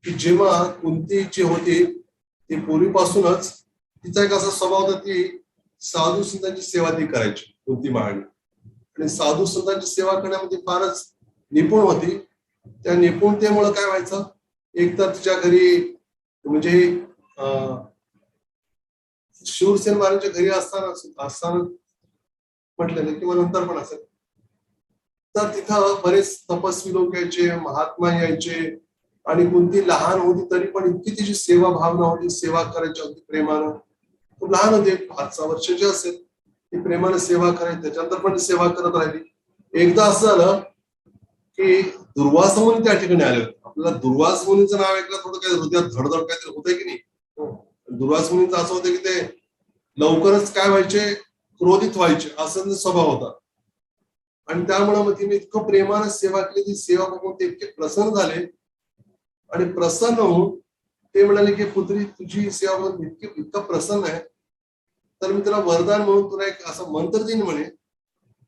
की जेव्हा कुंती जी होती ती पूर्वीपासूनच तिचा एक असा स्वभाव होता, ती साधू संतांची सेवा ती करायची कुंती महाराणी. आणि साधू संतांची सेवा करण्यामध्ये फारच निपुण होती. त्या निपुणतेमुळे काय व्हायचं, एक तर तिच्या घरी म्हणजे शूरसेन महाराजांच्या घरी असताना म्हटलेलं किंवा नंतर पण असेल, तर तिथं बरेच तपस्वी लोक यायचे, महात्मा यायचे. आणि कोणती लहान होती तरी पण इतकी तिची सेवा भावना होती, सेवा करायची होती प्रेमानं. खूप लहान होते, 5-6 वर्षाची असेल, ती प्रेमाने सेवा करायची. त्याच्यानंतर पण सेवा करत राहिली. एकदा असं झालं की दुर्वास मुनी त्या ठिकाणी आले होते. आपल्याला दुर्वास मुनीचं नाव ऐकलं थोडं काय हृदयात धडधड काहीतरी होतंय की नाही. दुर्वास मुनीचं असं होतं की ते लवकरच काय व्हायचे, क्रोधित व्हायचे, असं स्वभाव होता. आणि त्यामुळे मग तिने इतकं प्रेमानं सेवा केली. ती सेवा बघून ते इतके प्रसन्न झाले आणि प्रसन्न होऊन ते म्हणाले की पुत्री तुझी सेवा बघून इतकं प्रसन्न आहे, तर मी तुला वरदान म्हणून तुला एक असा मंत्र देईन म्हणे.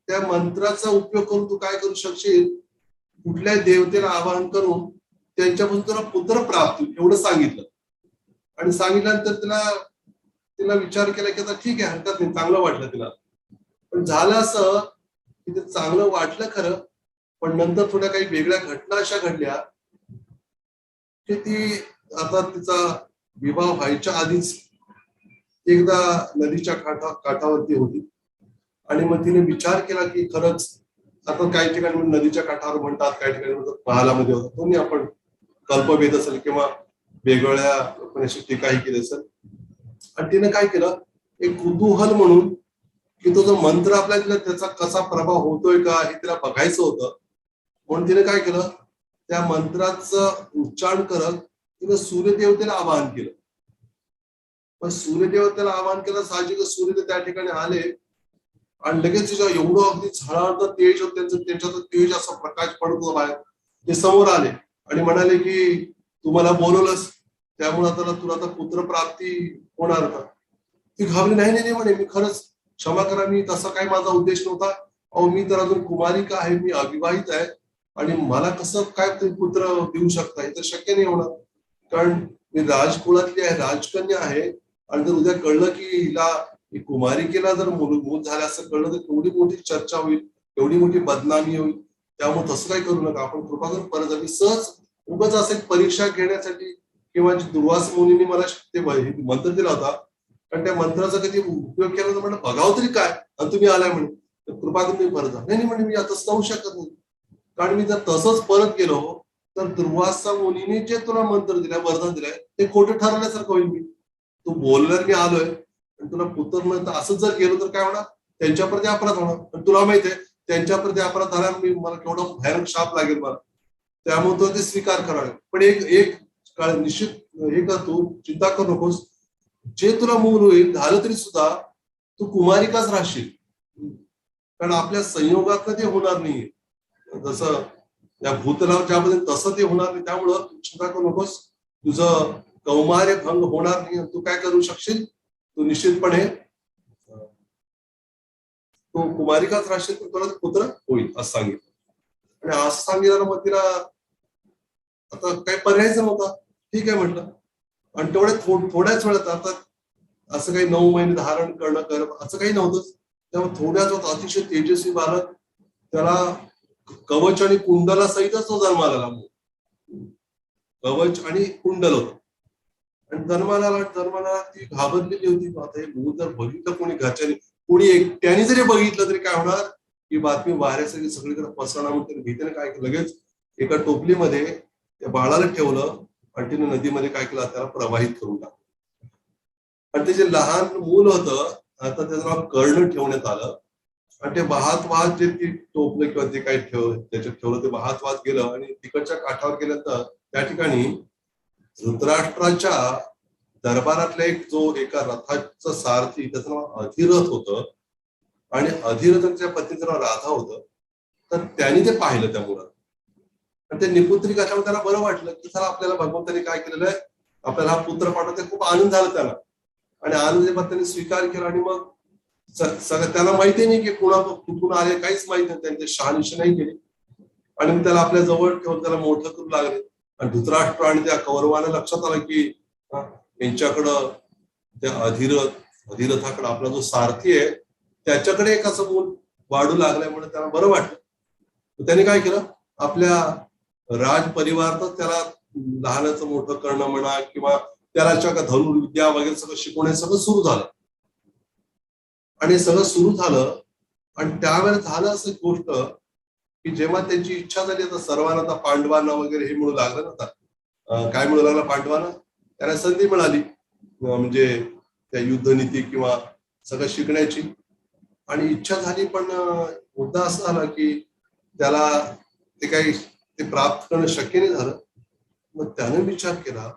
त्या मंत्राचा उपयोग करून तू काय करू शकशील, कुठल्याही देवतेला आवाहन करून त्यांच्यापासून तुला पुत्र प्राप्त होईल एवढं सांगितलं. आणि सांगितल्यानंतर तिला विचार केला की आता ठीक आहे, हरकत नाही, चांगलं वाटलं तिला. पण झालं असं की ते चांगलं वाटलं खरं, पण नंतर थोड्या काही वेगळ्या घटना अशा घडल्या की ती आता तिचा विवाह व्हायच्या आधीच एकदा नदीच्या काठावरती होती. आणि मग तिने विचार केला की खरंच आता काही ठिकाणी नदीच्या काठावर म्हणतात, काही ठिकाणी म्हणतात महालामध्ये होता. दोन्ही आपण कल्पभेद असेल किंवा वेगवेगळ्या लोकांशी टीकाही केली असेल. आणि तिने काय केलं, एक कुतूहल म्हणून की तो जो मंत्र आपल्याला त्याचा कसा प्रभाव होतोय का हे तिला बघायचं होतं. म्हणून तिने काय केलं, त्या मंत्राचं उच्चारण करत तिने सूर्यदेवतेला आवाहन केलं. पण सूर्यदेवतेला आवाहन केलं, साहजिक सूर्यदेव त्या ठिकाणी आले आणि लगेच तिच्या एवढं अगदी झळाळतं तेज होतं, त्यांच्यात तेज असा प्रकाश पडतो बाहेर. ते समोर आले आणि म्हणाले की तू मला बोलवलंस, त्यामुळे तुला आता पुत्र प्राप्ती होणार का. ती घाबरली, नाही नाही म्हणे, मी खरंच क्षमा करा, मी तसा काही माझा उद्देश नव्हता. अहो मी तर अजून कुमारिका आहे, मी अविवाहित आहे आणि मला कसं काय ते पुत्र देऊ शकता, हे तर शक्य नाही होणार. कारण मी राजकुळातली आहे, राजकन्या आहे. आणि जर उद्या कळलं की हिला कुमारिकेला जर मूल झालं असं कळलं तर एवढी मोठी चर्चा होईल, एवढी मोठी बदनामी होईल. त्यामुळे तसं काही करू नका, आपण कृपा करून परत जावी. सहज उगाच असं परीक्षा घेण्यासाठी किंवा दुर्वास मुनींनी मला ते मंत्र दिला होता, कारण त्या मंत्राचा कधी उपयोग केला तर म्हणलं बघावं तरी काय, आणि तुम्ही आलाय म्हणे, कृपा करून तुम्ही परत जा. नाही म्हणे, मी आता जाऊ शकत नाही. कारण मी जर तसंच परत गेलो तर दुर्वासा मुनीने जे तुला मंत्र दिलाय, वरदान दिलंय, ते खोटं ठरवल्यासारखं होईल. मी तू बोलणार मी आलोय आणि तुला पुत्र म्हणत असंच जर गेलो तर काय होणार, त्यांच्याप्रती अपराध होणार. पण तुला माहितीये त्यांच्याप्रती अपराध झाला मी मला केवढा भयानक शाप लागेल मला. त्यामुळे तो ते स्वीकार करावे. पण एक काळ निश्चित हे कर, तू चिंता करू नकोस. जे तुला मूल होईल झालं तरी सुद्धा तू कुमारिकाच राहशील, कारण आपल्या संयोगात ते होणार नाहीये. जसं त्या भूतलावर ज्यामध्ये तसं ते होणार नाही. त्यामुळं तू चिंता करू नकोस, तुझं कौमार्य भंग होणार नाही. तू काय करू शकशील, तू निश्चितपणे तू कुमारिकाच राहशील, तर तुला पुत्र होईल असं सांगितलं. आणि असं सांगितलं मग तिला आता काही पर्यायच नव्हता. ठीक आहे म्हटलं. आणि थोड्याच वेळात, आता असं काही 9 महिने धारण करणं असं काही नव्हतंच. तेव्हा थोड्याच वेळात अतिशय तेजस्वी बालक, त्याला कवच आणि कुंडला सहितच तो जन्माला आला. कवच आणि कुंडल होत. आणि जन्माला ती घाबरलेली होती. आता हे भूत जर बघितलं कोणी घरच्याने, कोणी एकट्याने जरी बघितलं तरी काय होणार, ही बातमी वाऱ्यासाठी सगळीकडे पसरणार. म्हणून भीतीने काय केलं, लगेच एका टोपलीमध्ये त्या बाळाला ठेवलं आणि तिने नदीमध्ये काय केलं, त्याला प्रवाहित करून टाकलं. आणि ते जे लहान मूल होतं, आता त्याचं नाव कर्ण ठेवण्यात आलं. आणि ते वाहत जे ती टोपलं किंवा जे काही त्याच्यात ठेवलं ते वाहत गेलं. आणि तिकडच्या काठावर गेल्यानंतर त्या ठिकाणी धृतराष्ट्राच्या दरबारातला एका रथाचा सारथी, त्याचं नाव अधिरथ होतं. आणि अधिरथाच्या पत्नीचं नाव राधा होतं. तर त्यांनी ते पाहिलं त्या मुलाला. आणि ते निपुत्रिक असल्यामुळे त्याला बरं वाटलं की चला आपल्याला भगवंतांनी काय केलेलं आहे, आपल्याला हा पुत्र पाठवते. खूप आनंद झाला त्याला. आणि आनंद त्यांनी स्वीकार केला. आणि मग सगळं त्याला माहिती नाही की कुठून आले, काहीच माहिती नाही. त्यांचे शहानिशा नाही केली. आणि त्याला आपल्या जवळ ठेवून त्याला मोठं करू लागले. आणि धृतराष्ट्र आणि त्या कौरवाने लक्षात आलं की यांच्याकडं त्या अधिरथाकडे आपला जो सारथी आहे त्याच्याकडे एक असं मूल वाढू लागल्यामुळे त्याला बरं वाटलं. त्याने काय केलं, आपल्या राज परिवारातच त्याला लहानाचं मोठं करणं म्हणा किंवा त्याला धनुर्विद्या वगैरे सगळं शिकवणे सगळं सुरू झालं. आणि सगळं सुरू झालं आणि त्यावेळेस झालं असं गोष्ट की जेव्हा त्यांची इच्छा झाली आता सर्वांना, आता पांडवांना वगैरे हे मिळू लागलं ना, आता काय मिळू लागलं पांडवांना, त्यांना संधी मिळाली म्हणजे त्या युद्धनीती किंवा सगळं शिकण्याची. आणि इच्छा झाली पण मुद्दा असा आला की त्याला ते काही ते प्राप्त करणं शक्य नाही झालं. मग त्याने विचार केला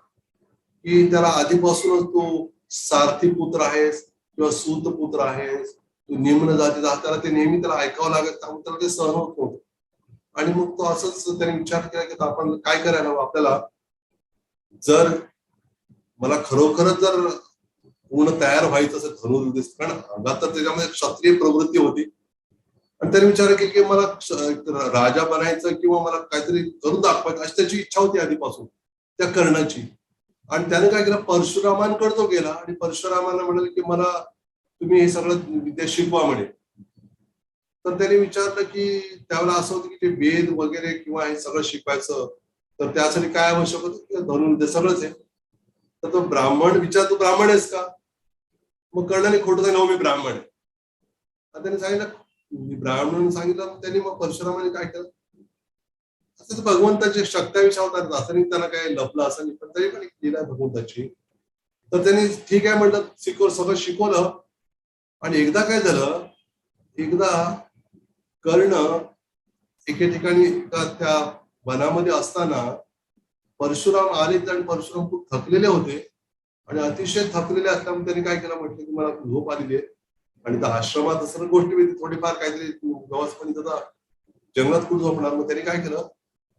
की त्याला आधीपासूनच तू सारथी पुत्र आहेस किंवा सूत पुत्र आहेस, तू निम्न जातीचा, त्याला ते नेहमी त्याला ऐकावं लागत, त्यामुळे त्याला ते सहन होत नव्हतं. आणि मग तो असंच त्याने विचार केला की आपण काय करायला हवं, आपल्याला जर मला खरोखरच जर पूर्ण तयार व्हायचं असेल धनुर्विद्येत, कारण अंगात तर त्याच्यामध्ये क्षत्रिय प्रवृत्ती होती, आणि त्याने विचार केला की मला राजा बनायचं किंवा मला काहीतरी करून दाखवायचं अशी त्याची इच्छा होती आधीपासून त्या कर्णाची. आणि त्याने काय केलं, परशुरामांकडे तो गेला आणि परशुरामांना म्हणाले की मला तुम्ही हे सगळं विद्या शिकवा म्हणे. तर त्याने विचारलं की त्यावेळेला असं होतं की ते वेद वगैरे किंवा हे सगळं शिकवायचं, तर त्यासाठी काय आवश्यक होतं की धनुर्विद्या सगळंच आहे. तर तो ब्राह्मण विचार, तू ब्राह्मण आहेस का? मग कर्णाने खोटं सांगितलं, मी ब्राह्मण आहे. त्याने सांगितलं मी ब्राह्मण सांगितलं. त्यांनी मग परशुरामाने काय केलं, असं भगवंताची शक्त्याविषयी होतात, असं नाही त्याला काय लपलं असं नाही, पण तरी पण एक लीला भगवंताची. तर त्यांनी ठीक आहे म्हटलं, सगळं शिकवलं. आणि एकदा काय झालं, एकदा कर्ण एके ठिकाणी त्या वनामध्ये असताना परशुराम आले आणि परशुराम खूप थकलेले होते. आणि अतिशय थकलेले असल्यामुळे त्यांनी काय केलं, म्हटलं की मला झोप आलेली आहे आणि त्या आश्रमात असं गोष्टी थोडीफार काहीतरी गवसपणी त्याचा जंगलात कुठं झोपणार. मग त्यांनी काय केलं,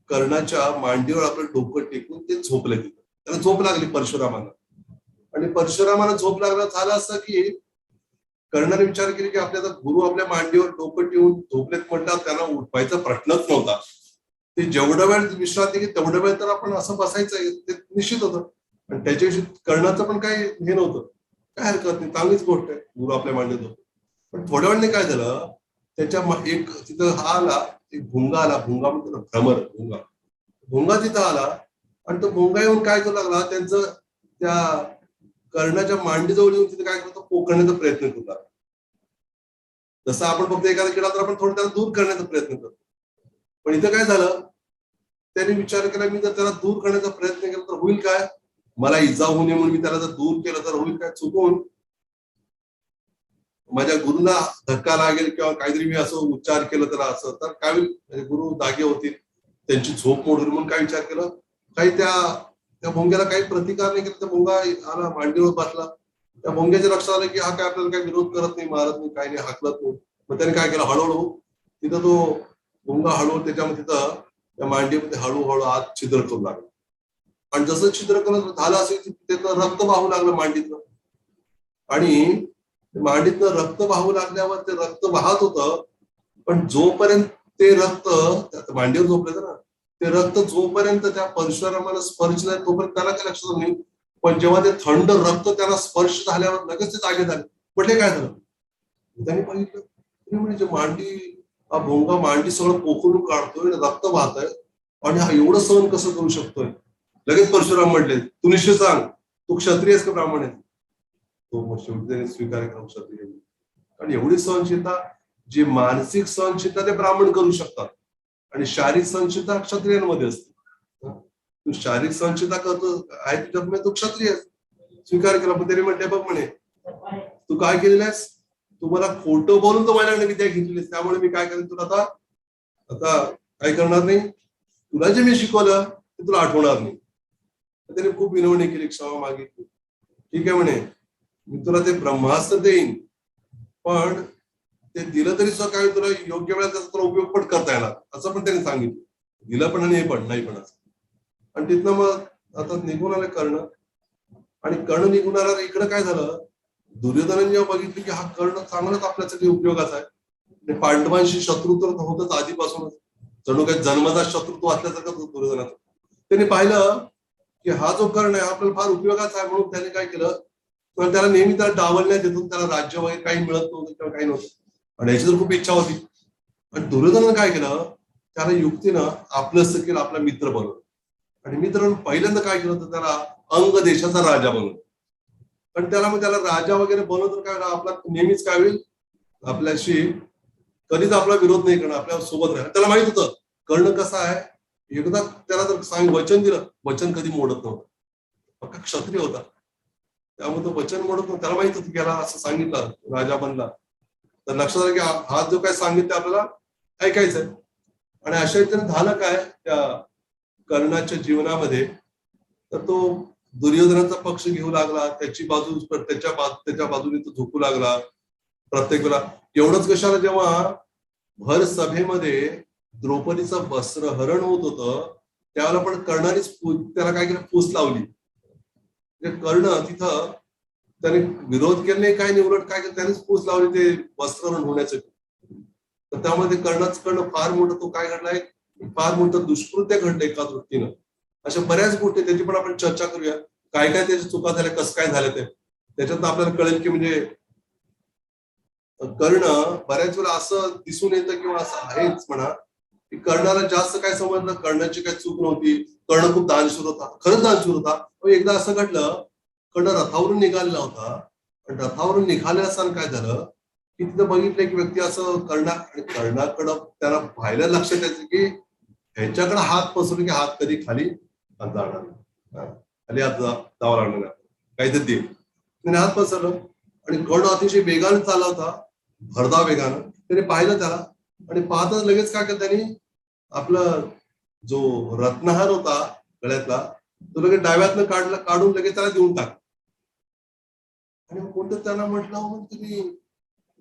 कर्णाच्या मांडीवर आपलं डोकं टेकून ते झोपले तिथं. त्याला झोप लागली परशुरामाला. आणि परशुरामाला झोप लागला, झालं असं की कर्णाने विचार केले की आपल्या गुरु आपल्या मांडीवर डोकं ठेवून झोपलेत म्हटलं, त्यांना उठवायचा प्रश्नच नव्हता. ते जेवढा वेळ विश्रांती घेत तेवढा वेळ तर आपण असं बसायचं ते निश्चित होतं. आणि त्याच्याविषयी कर्णाचं पण काही हे नव्हतं, काय हरकत नाही, चांगलीच गोष्ट आहे गुरु आपल्या मांडीवर झोप. पण थोड्या वेळाने काय झालं, त्याच्या एक तिथं हा आला, एक भुंगा आला, भुंगा म्हणतो ना भ्रमर, भुंगा भुंगा तिथं आला. आणि तो भुंगा येऊन काय करू लागला, त्यांचं त्या कर्णाच्या मांडीजवळ येऊन तिथे काय करतो, पोखण्याचा प्रयत्न करतात. जसं आपण फक्त एखादा केला तर आपण थोडं त्याला दूर करण्याचा प्रयत्न करतो. पण इथं काय झालं, त्यांनी विचार केला मी जर त्याला दूर करण्याचा प्रयत्न केला तर होईल काय, मला इजा होऊ नये म्हणून मी त्याला जर दूर केलं तर होईल काय, चुकून माझ्या गुरुला धक्का लागेल किंवा काहीतरी मी असं उच्चार केलं तर असं तर काय होईल, म्हणजे गुरु जागे होतील, त्यांची झोप मोडून. म्हणून काय विचार केलं, काही त्या भोंग्याला काही प्रतिकार नाही केला. त्या भोंगा आला मांडीवर बसला. त्या भोंग्याच्या लक्षात आलं की हा काय आपल्याला काही विरोध करत नाही, मारत नाही, काही नाही, हाकलत नाही. मग त्याने काय केलं, हळूहळू तिथं तो भोंगा हळूहळू त्याच्यामध्ये तिथं त्या मांडीमध्ये हळूहळू आत छिद्र करू लागला. आणि जसं छिद्र करून झालं असेल त्याचं रक्त वाहू लागलं मांडीतलं. आणि मांडीतनं रक्त वाहू लागल्यावर ते रक्त वाहत होतं, पण जोपर्यंत ते रक्त मांडीवर झोपलं ना, ते रक्त जोपर्यंत त्या परशुरामाला स्पर्श नाही तोपर्यंत त्याला काय लक्षात नाही. पण जेव्हा ते थंड रक्त त्याला स्पर्श झाल्यावर लगेच ते जागे झाले. म्हटले काय झालं, त्यांनी बघितलं म्हणजे मांडी, हा भोंगा मांडी सगळं पोखरून काढतोय, रक्त वाहतंय, आणि हा एवढं सहन कसं करू शकतोय. लगेच परशुराम म्हटले, तू निश्चित सांग, तू क्षत्रिय आहेस का ब्राह्मण आहे. तो मग शेवटी त्याने स्वीकार केला क्षत्रिय. आणि एवढी सहनशीलता, जी मानसिक सहनशीलता ते ब्राह्मण करू शकतात आणि शारीरिक सहनशीलता क्षत्रियांमध्ये असते. तू शारीरिक सहनशीलता करतो आहे तुझ्यात, तू क्षत्रिय स्वीकार केला. पण त्याने म्हटले, बघ म्हणे तू काय केलेलं आहेस, तू मला खोटं बोलून तो माझ्याकडे विद्या घेतलेलीस, त्यामुळे मी काय करेन तुला आता आता काय करणार नाही, तुला जे मी शिकवलं ते तुला आठवणार नाही. त्याने खूप विनवणी केली, क्षमा मागितली. ठीक आहे म्हणे, मी तुला ते ब्रह्मास्त्र देईन, पण ते दिलं तरी सुद्धा काय तुला योग्य वेळेला त्याचा तुला उपयोग पण करता येणार, असं पण त्यांनी सांगितलं. दिलं पण आणि हे पण नाही पण असं. आणि तिथनं मग आता निघून आलं कर्ण. आणि कर्ण निघून आल्यावर इकडं काय झालं, दुर्योधनाने जेव्हा बघितलं की हा कर्ण चांगलाच आपल्यासाठी उपयोगाचा आहे, पांडवांशी शत्रुत्व होतच आधीपासूनच, जणू काही जन्मजात शत्रुत्व असल्यासारखं दुर्योधनाचं. त्यांनी पाहिलं की हा जो कर्ण आहे आपल्याला फार उपयोगाचा आहे, म्हणून त्याने काय केलं, तर त्याला नेहमी त्याला डावलण्यात येतो, त्याला राज्य वगैरे काही मिळत नव्हतं किंवा काही नव्हतं आणि याची तर खूप इच्छा होती. आणि दुर्योधनानं काय केलं, त्याला युक्तीनं आपलंसं केलं, आपला मित्र बनवलं. आणि मित्रांनो पहिल्यांदा काय केलं तर त्याला अंग देशाचा राजा बनवलं. पण त्याला मग त्याला राजा वगैरे बनवलं काय आपला नेहमीच काय होईल, आपल्याशी कधीच आपला विरोध नाही करणार, आपल्या सोबत राहणार. त्याला माहित होतं कर्ण कसा आहे, एकदा त्याला जर वचन दिलं, वचन कधी मोडत नव्हतं. पक्का क्षत्रिय होता, त्यामुळे तो वचन मोडत नव्हतं. त्याला माहित होतं की याला असं सांगितलं राजा बनला तर लक्षात आलं की हा जो काय सांगितलं आपल्याला ऐकायचंय. आणि अशा रीतीने झालं काय त्या कर्णाच्या जीवनामध्ये, तर तो दुर्योधनाचा पक्ष घेऊ लागला, त्याची बाजू त्याच्या बाजूने तो झोपू लागला प्रत्येक वेळा. एवढंच कशाला, जेव्हा भर सभेमध्ये द्रौपदीचं वस्त्रहरण होत होतं त्यावेळेला पण कर्णानेच त्याला काय केलं, फूस लावली. म्हणजे कर्ण तिथं त्याने विरोध केला नाही, काय नाही, उलट काय केलं त्यानेच फूस लावली ते वस्त्रहरण होण्याचं. तर त्यामुळे ते कर्ण फार मोठं, तो काय घडलाय, फार मोठं दुष्कृत्य घडलं एका दृष्टीनं. अशा बऱ्याच गोष्टी त्याची पण आपण चर्चा करूया, काय काय त्याच्या चुका झाल्या, कसं काय झालं ते, त्याच्यात आपल्याला कळेल की म्हणजे कर्ण बऱ्याच वेळा असं दिसून येतं किंवा असं आहेच म्हणा की कर्णाला जास्त काय समजलं, कर्णाची काही चूक नव्हती, कर्ण खूप दानशूर होता, खरंच दानशूर होता. पण एकदा असं घडलं, कर्ण रथावरून निघालेला होता आणि रथावरून निघाले असताना काय झालं की तिथं बघितलं की व्यक्ती असं कर्णाकडं त्याला पाहायला लक्षात यायचं की ह्याच्याकडे हात पसरले की हात कधी खाली जाणार नाही, खाली हात जावं लागणार नाही, काहीतरी दे. त्याने हात पसरलं आणि कर्ण अतिशय वेगानं चालला होता, भरधाव वेगानं. त्याने पाहिलं त्याला आणि पाहताच लगेच काय केलं त्यांनी, आपलं जो रत्नहार होता गळ्यातला तो लगेच डाव्यातनं काढून लगेच त्याला देऊन टाक. आणि कोणतं त्यांना म्हटलं, मग तुम्ही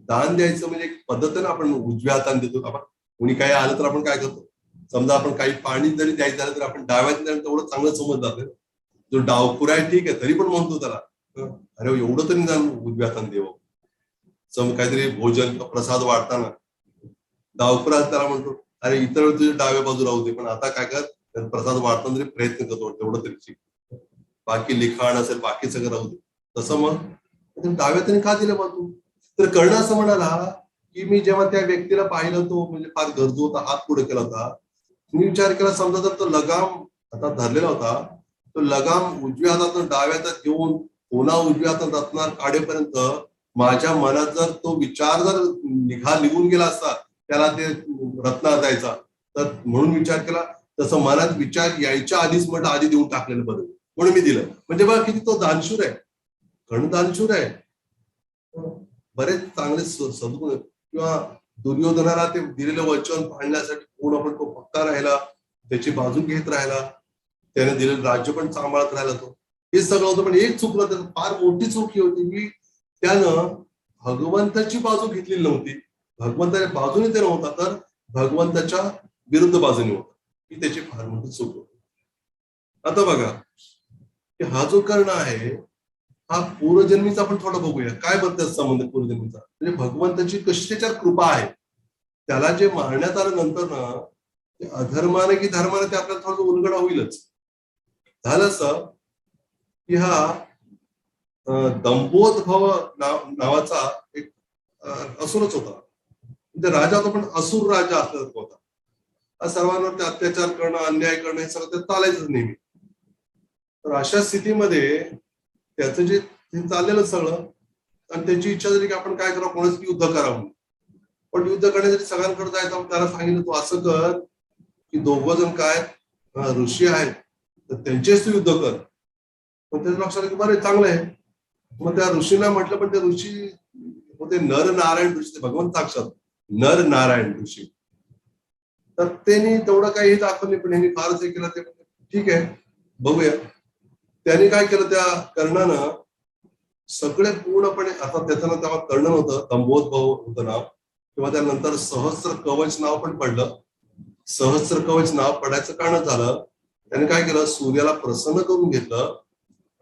दान द्यायचं म्हणजे एक पद्धत आहे ना, आपण उजव्या हाताने देतो. आपण कोणी काही आलं तर आपण काय करतो, समजा आपण काही पाणी जरी द्यायचं झालं तर आपण डाव्यात तेवढं चांगलं समज जाते. जो डावखुरा आहे ठीक आहे, तरी पण म्हणतो त्याला अरे एवढं तरी दान उजव्या हाताने देव. काहीतरी भोजन प्रसाद वाढताना डावखुरा त्याला म्हणतो अरे इतर वेळ तुझ्या डाव्या बाजू राहू दे, पण आता काय कर, प्रसाद वाढताना तरी प्रयत्न करतो तेवढं तरी शिक, बाकी लिखाण असेल बाकी सगळं राहू दे. तसं मग डाव्यातने का दिलं मग तू. तर कर्ण असं म्हणाला की मी जेव्हा त्या व्यक्तीला पाहिलं, तो म्हणजे फार गरजू होता, हात पुढे केला होता, मी विचार केला समजा तर तो लगाम आता धरलेला होता, तो लगाम उजव्या हातात डाव्या हातात घेऊन पुन्हा उजव्या हातात रत्नार काढेपर्यंत माझ्या मनात जर तो विचार जर निघून गेला असता त्याला ते रत्नार द्यायचा, तर म्हणून विचार केला, तसं मनात विचार यायच्या आधीच म्हटलं आधी देऊन टाकलेलं बरं, म्हणून मी दिलं. म्हणजे बघा किती तो दानशूर आहे, कर्ण दानशूर आहे. बरेच चांगले सद्गुण किंवा दुर्योधनाला ते दिलेलं वचन पाळण्यासाठी पूर्णपणे तो पक्का राहिला, त्याची बाजू घेत राहिला, त्याने दिलेलं राज्य पण सांभाळत राहिला तो. हे सगळं होतं, पण एक चुकलं, त्याचं फार मोठी चूक ही होती की त्यानं भगवंताची बाजू घेतलेली नव्हती. भगवंताच्या बाजूने ते नव्हता, तर भगवंताच्या विरुद्ध बाजूने होता. ही त्याची फार मोठी चूक होती. आता बघा की हा जो कर्ण आहे हा पूर्वजन्मीचा आपण थोडं बघूया, काय बद्दल संबंध पूर्वजन्मीचा, म्हणजे भगवंताची कशी त्याच्यावर कृपा आहे. त्याला जे मारण्यात आलं नंतर ना, ते अधर्माने की धर्माने ते आपल्याला थोडं उलगडा होईलच. झालं असं की हा दंभोदभव नावाचा एक असुरच होता. म्हणजे राजा होता पण असुर राजा असल्यासारखा होता. हा सर्वांवरती अत्याचार करणं, अन्याय करणं हे सगळं ते चालायचंच नेहमी. तर अशा स्थितीमध्ये त्याचं जे चाललेलं सगळं, आणि त्याची इच्छा झाली की आपण काय करावं, कोणाचं युद्ध करावं. पण युद्ध करण्यासाठी सगळ्यांकडे जायचं, त्याला सांगितलं तू असं कर की दोघं जण काय ऋषी आहेत तर त्यांचेच तू युद्ध कर. पण त्याच्या लक्षात की बरं चांगलं आहे. मग त्या ऋषीला म्हटलं, पण ते ऋषी होते नर नारायण ऋषी, ते भगवंत साक्षात नर नारायण ऋषी. तर त्यांनी तेवढं काही दाखवलं नाही, पण यांनी फारच हे केलं. ते ठीक आहे बघूया. त्याने काय केलं, त्या कर्णानं सगळे पूर्णपणे, आता त्याचं तेव्हा कर्ण होतं, दंभोदभव होतं नाव, किंवा त्यानंतर सहस्त्र कवच नाव पण पडलं. सहस्त्र कवच नाव पडायचं कारण झालं, त्याने काय केलं, सूर्याला प्रसन्न करून घेतलं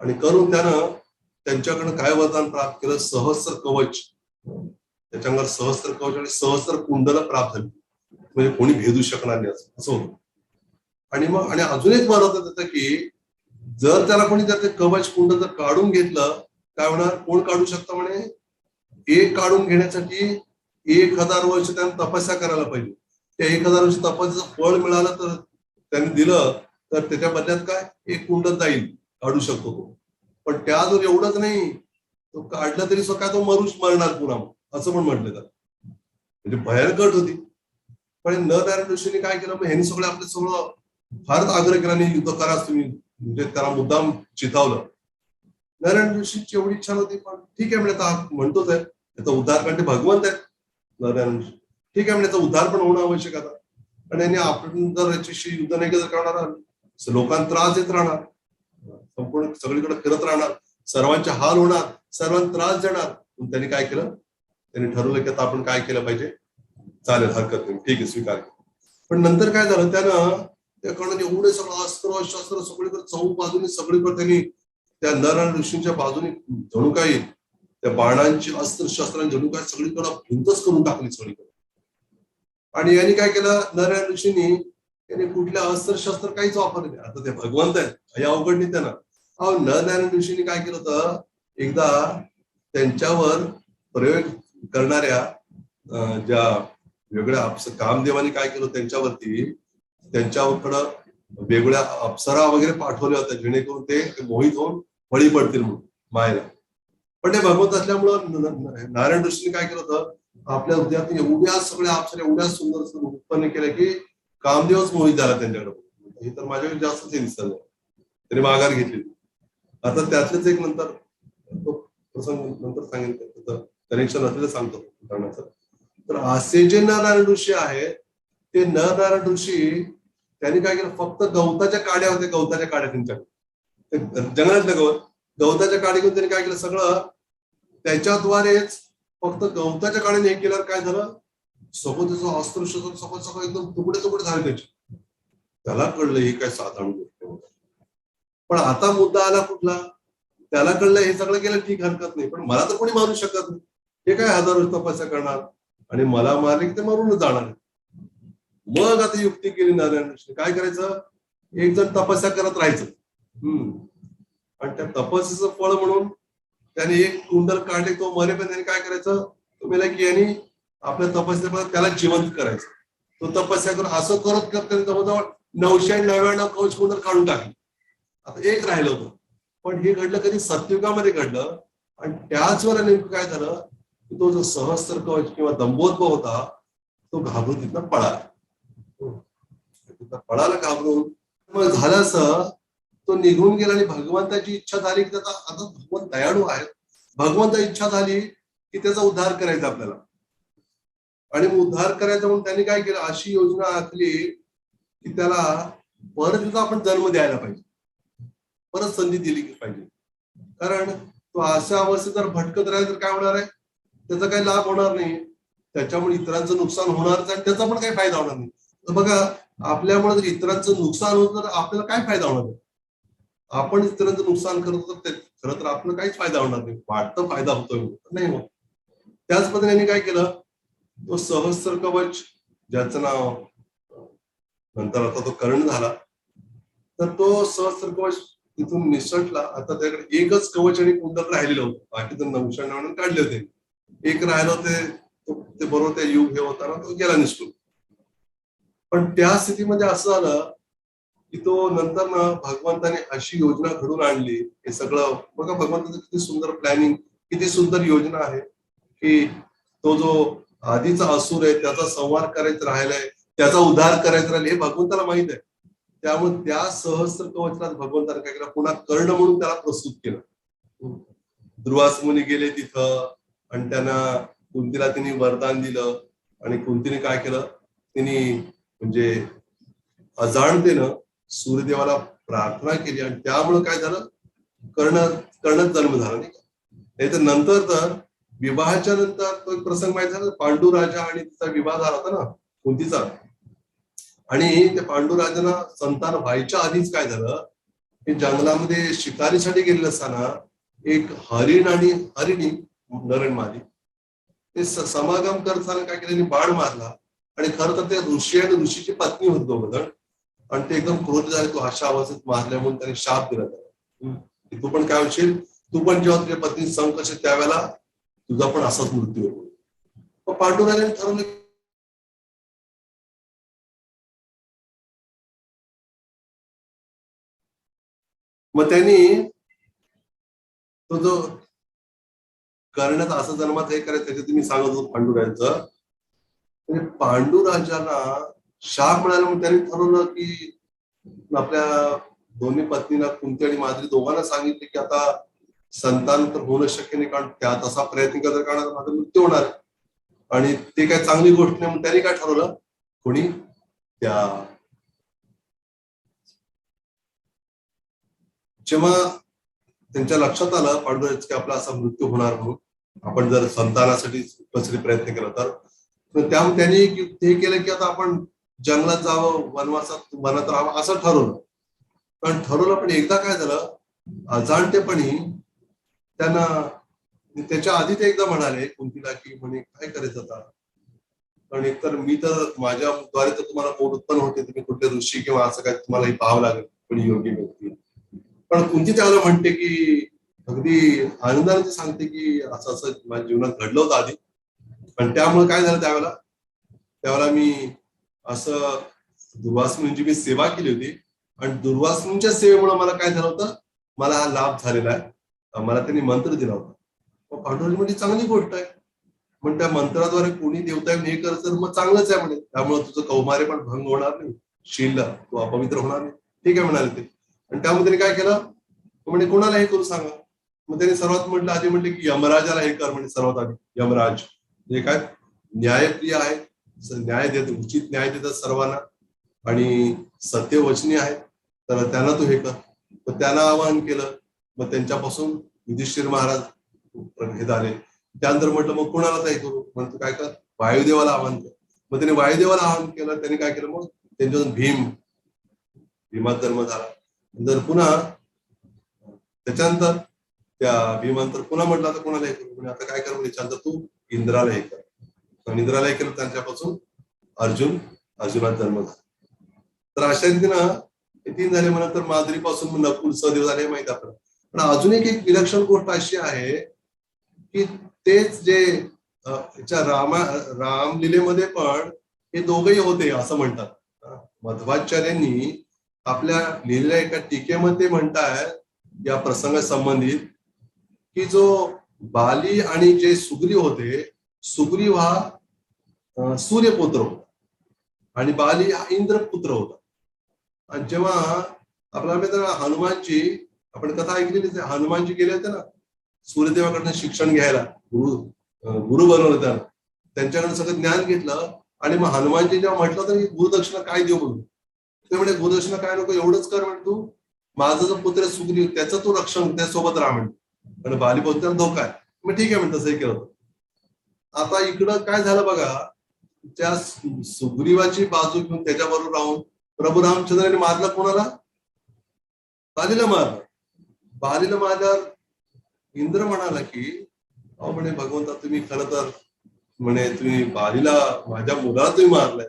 आणि करून त्यानं त्यांच्याकडनं काय वरदान प्राप्त केलं, सहस्त्र कवच. त्याच्यावर सहस्त्र कवच आणि सहस्त्र कुंडला प्राप्त झाली, म्हणजे कोणी भेदू शकणार नाही असं होतं. आणि अजून एक महत्वाचं येतं की जर त्याला कोणी त्याचे कवच कुंड जर काढून घेतलं, काय होणार? कोण काढू शकतं म्हणे? एक काढून घेण्यासाठी 1000 वर्ष त्याने तपस्या करायला पाहिजे. त्या 1000 वर्ष तपस्याचं फळ मिळालं तर त्याने दिलं तर त्याच्या बदल्यात काय एक कुंड जाईल, काढू शकतो तो. पण त्या जर एवढंच नाही, तो काढला तरी स्वतः तो मरणार पुन्हा, असं पण म्हटलं जातं. म्हणजे भयंकर होती. पण नरनारायण ऋषीने काय केलं? मग ह्यांनी सगळं आपलं सगळं फारच आग्रह केला, नाही युद्ध कराच तुम्ही, म्हणजे त्याला मुद्दाम चितावलं. नारायण ऋषीची एवढी इच्छा होती, पण ठीक आहे म्हणजे आता म्हणतोच आहे त्याचा उद्धार, कारण ते भगवंत आहेत नारायण ऋषी. ठीक आहे म्हणजे त्याचा उद्धार पण होणं आवश्यक आता. आणि यांनी आपण जर याच्याशी युद्ध नाही केलं करणार, लोकांना त्रास देत राहणार, संपूर्ण सगळीकडे फिरत राहणार, सर्वांचे हाल होणार, सर्वांना त्रास देणार. त्यांनी काय केलं? त्यांनी ठरवलं की आता आपण काय केलं पाहिजे? चालेल, हरकत नाही, ठीक आहे, स्वीकार. पण नंतर काय झालं? त्यानं त्याकडून एवढे सगळं अस्त्र शस्त्र सगळीकडे चौक बाजूने सगळीकडे त्यांनी त्या नारायण ऋषींच्या बाजूने जणू काही त्या बाणांची अस्त्र शस्त्रांची जणू काही सगळीकडे भिंतच करून टाकली सगळीकडे. आणि यांनी काय केलं? नारायण ऋषींनी त्यांनी कुठल्या अस्त्र शस्त्र काहीच वापरले नाही. आता ते भगवंत आहेत, हे अवघड नाही त्यांना. अहो, नारायण ऋषींनी काय केलं होतं? एकदा त्यांच्यावर प्रयोग करणाऱ्या ज्या वेगळ्या कामदेवाने काय केलं त्यांच्यावरती, त्यांच्याकडं वेगळ्या अप्सरा वगैरे पाठवल्या होत्या, जेणेकरून ते मोहित होऊन बळी पडतील म्हणून मायला. पण ते भगवंत असल्यामुळं नारायण ऋषीने काय केलं होतं? आपल्या हृदयात एवढ्या सगळ्या अप्सरा एवढ्या सुंदर उत्पन्न केल्या की कामदेवच मोहित झाला त्यांच्याकडे. हे तर माझ्याकडे जास्तच हे दिसत, त्याने माघार घेतली. आता त्यातलेच एक नंतर तो प्रसंग नंतर सांगितलं, कनेक्शन असलेलं सांगतो उदाहरणाचं. तर असे जे नारायण ऋषी आहेत, ते नारायण ऋषी त्यांनी काय केलं? फक्त गवताच्या काड्या होत्या, गवताच्या काड्या त्यांच्याकडे, जंगलातल्या गवताच्या काडी घेऊन त्यांनी काय केलं? सगळं त्याच्याद्वारेच फक्त गवताच्या काड्याने हे केल्यावर काय झालं? सगळं त्याचं अस्त्र शस्त्र सगळं सगळं एकदम तुकडे तुकडे झाले त्याचे. त्याला कळलं हे काय साधारण गोष्ट. पण आता मुद्दा आला कुठला? त्याला कळलं हे सगळं केलं ठीक, हरकत नाही, पण मला तर कोणी मारू शकत नाही. हे काय 1000 वर्ष तपस्या करणार आणि मला मारले की ते मरूनच जाणार. मग आता युक्ती केली नारायण ऋषी. काय करायचं? एक जण तपस्या करत राहायचं, आणि त्या तपस्याचं फळ म्हणून त्याने एक कुंडल काढले, तो मरेपर्यंत त्यांनी काय करायचं? तुम्ही की यांनी आपल्या तपस्यापर्यंत त्याला जिवंत करायचं. तो तपस्या करून असं करत करत जवळजवळ 999 कवच कुंडल काढून टाकली. आता एक राहिलं होतं. पण हे घडलं कधी? सतयुगामध्ये घडलं. आणि त्याच वेळेला नेमकं काय झालं? तो जो सहस्त्र कवच किंवा दंभोद्भव होता, तो घाबरून तिथं पळाला. पळाला घाबरून. मग झालं असं, तो निघून गेला आणि भगवंताची इच्छा झाली की त्याचा, आता भगवंत दयाळू आहे, भगवंताची इच्छा झाली की त्याचा उद्धार करायचा आपल्याला. आणि उद्धार करायचा म्हणून त्यांनी काय केलं? अशी योजना आखली की त्याला परत तिथं आपण जन्म द्यायला पाहिजे, परत संधी दिली पाहिजे. कारण तो अशा अवस्थेत जर भटकत राहील तर काय होणार आहे? त्याचा काही लाभ होणार नाही, त्याच्यामुळे इतरांचं नुकसान होणारच आणि त्याचा पण काही फायदा होणार नाही. तर बघा, आपल्यामुळे जर इतरांचं नुकसान होतं तर आपल्याला काय फायदा होणार आहे? आपण इतरांचं नुकसान करतो तर खरं तर आपलं काहीच फायदा होणार नाही. वाटतं फायदा होतोय, नाही होत. त्याच पद्धतीने काय केलं? तो सहस्त्र कवच, ज्याचं नाव नंतर आता तो कर्ण झाला, तर तो सहस्त्र कवच तिथून निसटला. आता त्याकडे एकच कवच आणि कुंडल राहिलेलं होतं, बाकी तर 999 काढले होते. एक राहिलं होते, ते बरोबर त्या युग हे होता ना, तो गेला निसटून. पण त्या स्थितीमध्ये असं झालं की तो नंतर ना भगवंताने अशी योजना घडून आणली. हे सगळं बघा, भगवंताचं किती सुंदर प्लॅनिंग, किती सुंदर योजना आहे की तो जो आधीचा असुर आहे त्याचा संहार करायचा राहिलाय, त्याचा उद्धार करायचा राहिला, हे भगवंताला माहित आहे. त्यामुळे त्या सहस्त्र कवचात भगवंताने काय केलं? पुन्हा कर्ण म्हणून त्याला प्रस्तुत केलं. दुर्वास मुनी गेले तिथं आणि त्यांना कुंतीला तिने वरदान दिलं. आणि कुंतीने काय केलं? तिने म्हणजे अजाणतेनं सूर्यदेवाला प्रार्थना केली आणि त्यामुळे काय झालं? कर्णच जन्म झाला, नाही का? नाही तर नंतर तर विवाहाच्या नंतर तो एक प्रसंग माहिती झाला, पांडू राजा आणि तिचा विवाह झाला होता ना कुंतीचा. आणि त्या पांडू राजांना संतान व्हायच्या आधीच काय झालं की जंगलामध्ये शिकारीसाठी गेलेलं असताना एक हरिण आणि हरिणी, नर मादी, ते समागम करताना काय केलं? बाण मारला. आणि खरं तर ते ऋषी आणि ऋषीची पत्नी होत दोघं जण. आणि ते एकदम क्रोध झाले, तू अशा अवस्थेत मारल्या म्हणून त्याने शाप दिला त्याला, की तू पण काय होशील, तू पण जेव्हा तुझ्या पत्नी संकट असेल त्यावेळेला तुझा पण असाच मृत्यू होईल. मग पांडुरंगाने ठरवलं, मग त्यांनी तो जो करण्यात असं जन्मात हे करायचं त्याच्यात मी सांगत होतो पांडुराजाचं, म्हणजे पांडुराजाला शाप मिळाला म्हणून त्यांनी ठरवलं की आपल्या दोन्ही पत्नीला कुंती आणि माद्री दोघांना सांगितले की आता संतान तर होणं शक्य नाही, कारण त्या तसा प्रयत्न करत कारण माझा मृत्यू होणार आहे आणि ते काय चांगली गोष्ट नाही. म्हणून त्यांनी काय ठरवलं, कोणी त्या जेव्हा त्यांच्या लक्षात आलं पांडुराज की आपला असा मृत्यू होणार म्हणून, आपण जर संतानासाठी कसरी प्रयत्न केला तर त्यामुळे त्यांनी हे केलं की आता आपण जंगलात जावं, वनवासात वनात राहावं असं ठरवलं. पण ठरवलं, पण एकदा काय झालं, अजाणतेपणी त्यांना, त्याच्या आधी ते एकदा म्हणाले कुंतीला की म्हणे काय करायचं आता, कारण एकतर मी तर माझ्याद्वारे तर तुम्हाला पोट उत्पन्न होते, तुम्ही कुठले ऋषी किंवा असं काय तुम्हाला पाहावं लागेल कोणी योगी व्यक्ती. पण कुंती त्यावेळेला म्हणते की अगदी आनंदाने सांगते की असं असं माझ्या जीवनात घडलं होतं आधी, पण त्यामुळे काय झालं त्यावेळेला, त्यावेळेला मी असं दुर्वासनींची मी सेवा केली होती आणि दुर्वासनींच्या सेवेमुळे मला काय झालं होतं, मला हा लाभ झालेला आहे, मला त्यांनी मंत्र दिला होता. मग पांडुरंग म्हणजे चांगली गोष्ट आहे, पण त्या मंत्राद्वारे कोणी देवता हे करत तर मग चांगलंच आहे म्हणे, त्यामुळे तुझं कौमार्य पण भंग होणार नाही, शील तू अपवित्र होणार नाही. ठीक आहे म्हणाले ते. आणि त्यामुळे त्यांनी काय केलं, म्हणजे कोणाला हे करू सांगा. मग त्यांनी सर्वात म्हटलं, आधी म्हटलं की यमराजाला हे कर, म्हणजे सर्वात आधी यमराज हे काय न्यायप्रिय आहे, न्याय देत, उचित न्याय देतात सर्वांना आणि सत्यवचनी आहे, तर त्यांना तू हे कर. मग त्यांना आवाहन केलं. मग त्यांच्यापासून युधिष्ठिर महाराज हे झाले. त्यानंतर म्हटलं मग कोणाला काही करू, म्हणतो काय कर, वायुदेवाला आवाहन कर. मग त्यांनी वायुदेवाला आवाहन केलं. त्यांनी काय केलं, मग त्यांच्यातून भीमात जन्म झाला. नंतर पुन्हा त्याच्यानंतर त्या भीमानंतर पुन्हा म्हटलं आता कोणाला हे करू, आता काय कर म्हणजे त्याच्यानंतर तू इंद्राला हे कर. इंद्राला हे केलं, त्यांच्यापासून अर्जुनात जन्म झाला. तर अशा रीतीनं हे 3 झाले. म्हणा तर माद्रीपासून नकुल सहदेव झाले माहित आपल्याला. पण अजून एक विलक्षण गोष्ट अशी आहे की तेच जे रामलीलेमध्ये पण हे दोघही होते असं म्हणतात. मध्वाचार्यांनी आपल्या लिहिलेल्या एका टीकेमध्ये म्हणतायत या प्रसंगा संबंधित की जो बाली आणि जे सुग्रीव होते, सुग्रीव हा सूर्यपुत्र होता आणि बाली हा इंद्रपुत्र होता. आणि जेव्हा आपल्याला हनुमानची आपण कथा ऐकलेलीच आहे, हनुमानजी गेले होते ना सूर्यदेवाकडनं शिक्षण घ्यायला, गुरु बनवलं त्याला, त्यांच्याकडे सगळं ज्ञान घेतलं. आणि मग हनुमानजी जेव्हा म्हटलं तर गुरुदक्षिणा काय देऊ म्हणून, ते म्हणजे गुरुदक्षिणा काय नको, एवढंच कर म्हण, तू माझा जो पुत्र सुग्रीव त्याचं तू रक्षण त्यासोबत राहा म्हण, आणि बाली बोलताना धोका आहे. मग ठीक आहे म्हणत, तसंही केलं. आता इकडं काय झालं बघा, त्या सुग्रीवाची बाजू घेऊन त्याच्याबरोबर राहून प्रभू रामचंद्राने मारलं कोणाला, बालीला मारलं. बालीला मारल्यावर इंद्र म्हणाला की अहो म्हणे भगवंता, तुम्ही खरं तर म्हणे तुम्ही बालीला, माझ्या मुलाला तुम्ही मारलाय,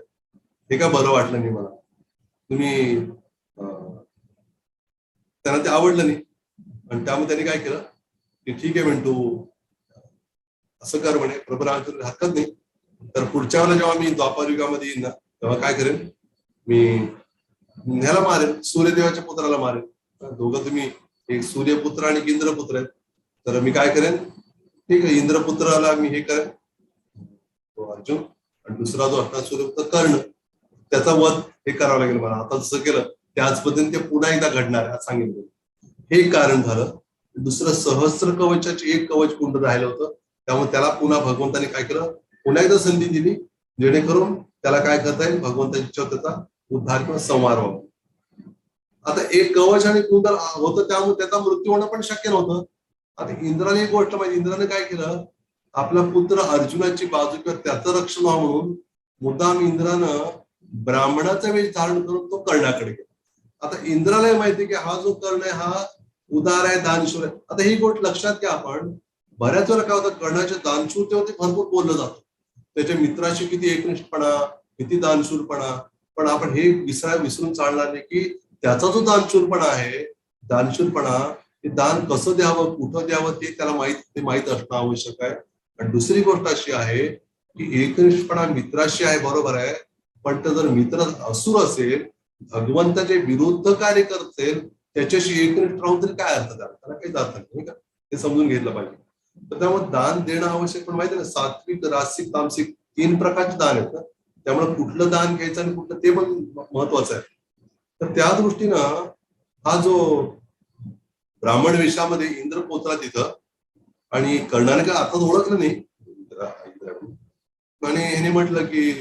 हे का बरं वाटलं नाही मला. तुम्ही त्यांना ते आवडलं नाही. आणि त्यामुळे त्यांनी काय केलं की ठीक आहे म्हणे, तू असं कर म्हणे, प्रभू रामचंद्र हरकत नाही. तर पुढच्या वेळेला जेव्हा मी द्वापार युगामध्ये येईन ना, तेव्हा काय करेन मी, ह्याला मारेल, सूर्यदेवाच्या पुत्राला मारेल. दोघं तुम्ही एक सूर्यपुत्र आणि इंद्रपुत्र आहेत, तर मी काय करेन, ठीक आहे इंद्रपुत्राला मी हे करेन तो अर्जुन, आणि दुसरा जो असणार सूर्यपुत्र कर्ण, त्याचा वध हे करावं लागेल मला. आता जसं केलं त्याच पद्धतीने ते पुन्हा एकदा घडणार आहे सांगितलं. हे कारण झालं. दुसरं सहस्त्र कवचाचे एक कवच कुंड राहिलं होतं, त्यामुळे त्याला पुन्हा भगवंताने काय केलं, पुन्हा एकदा संधी दिली, जेणेकरून त्याला काय करता येईल, भगवंताच्या त्याचा उद्धार किंवा संहार व्हावा. आता एक कवच आणि कुंडल होतं, त्यामुळे त्याचा मृत्यू होणं पण शक्य नव्हतं. आता इंद्राने एक गोष्ट माहिती, इंद्राने काय केलं, आपला पुत्र अर्जुनाची बाजू किंवा त्याचं रक्षण व्हावं म्हणून मुद्दाम इंद्रानं ब्राह्मणाचा वेश धारण करून तो कर्णाकडे गेला. आता इंद्राला माहिती की हा जो कर्ण आहे हा उदार आहे, दानशूर आहे. आता ही गोष्ट लक्षात घ्या, आपण बऱ्याच वेळा काय होतं, कर्णाच्या दानशूरतेवरती भरपूर बोललं जातं, त्याच्या मित्राशी किती एकनिष्ठपणा, किती दानशूरपणा. पण आपण हे विसरून चालणार नाही की त्याचा जो दानशूरपणा आहे, दानशूरपणा, ते दान कसं द्यावं, कुठं द्यावं ते त्याला माहित असणं आवश्यक आहे. आणि दुसरी गोष्ट अशी आहे की एकनिष्ठपणा मित्राशी आहे, बरोबर आहे, पण तो जर मित्र असुर असेल, भगवंताचे विरुद्ध कार्य करत असेल, त्याच्याशी एकनिष्ठ राहून तरी काय अर्थ त्याला काही अर्थ नाही का, हे समजून घेतलं पाहिजे. तर त्यामुळे दान देणं आवश्यक, पण माहिती ना, सात्विक, रासिक, तामसिक 3 प्रकारचे दान आहेत ना, त्यामुळे कुठलं दान घ्यायचं आणि कुठलं ते पण महत्वाचं आहे. तर त्या दृष्टीनं हा जो ब्राह्मण वेशामध्ये इंद्र पोचला तिथं, आणि कर्णाने काय आता ओळखलं नाही आणि ह्याने म्हटलं की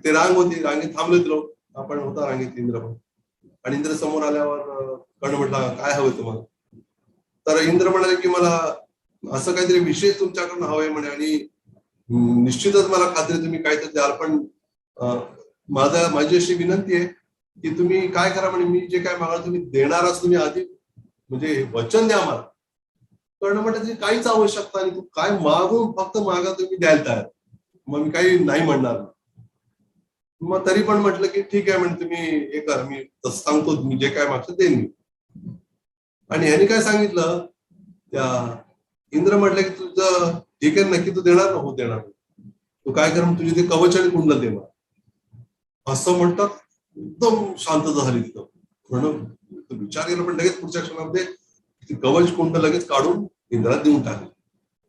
ते रांग होती, रांगेत थांबलेत लोक, आपण होता रांगेत इंद्र पण. आणि इंद्र समोर आल्यावर कर्ण म्हटला काय हवं तुम्हाला? तर इंद्र म्हणाले की मला असं काहीतरी विशेष तुमच्याकडनं हवंय म्हणे, आणि निश्चितच मला खात्री तुम्ही काहीतरी द्याल, पण माझी अशी विनंती आहे की तुम्ही काय करा म्हणे, मी जे काय मागाल तुम्ही देणारच, तुम्ही आधी म्हणजे वचन द्या मला. कर्ण म्हटलं काहीच आवश्यकता नाही, तू काय मागून फक्त मागा, तुम्ही द्यायला तयार, मग मी काही नाही म्हणणार. मग तरी पण म्हटलं की ठीक आहे म्हणजे तुम्ही हे करा, मी तसं सांगतो, मी जे काय मागतो देईन मी. आणि ह्याने काय सांगितलं, त्या इंद्र म्हटलं की तुझं ठीक आहे, नक्की तू देणार ना? हो देणार. तू काय कर, तुझे ते कवच आणि कुंडल दे मला. असं म्हणतात, एकदम शांतता झाली तिथं. म्हणून विचार केला, पण लगेच पुढच्या क्षणामध्ये कवच कुंडल लगेच काढून इंद्राला देऊन टाकले.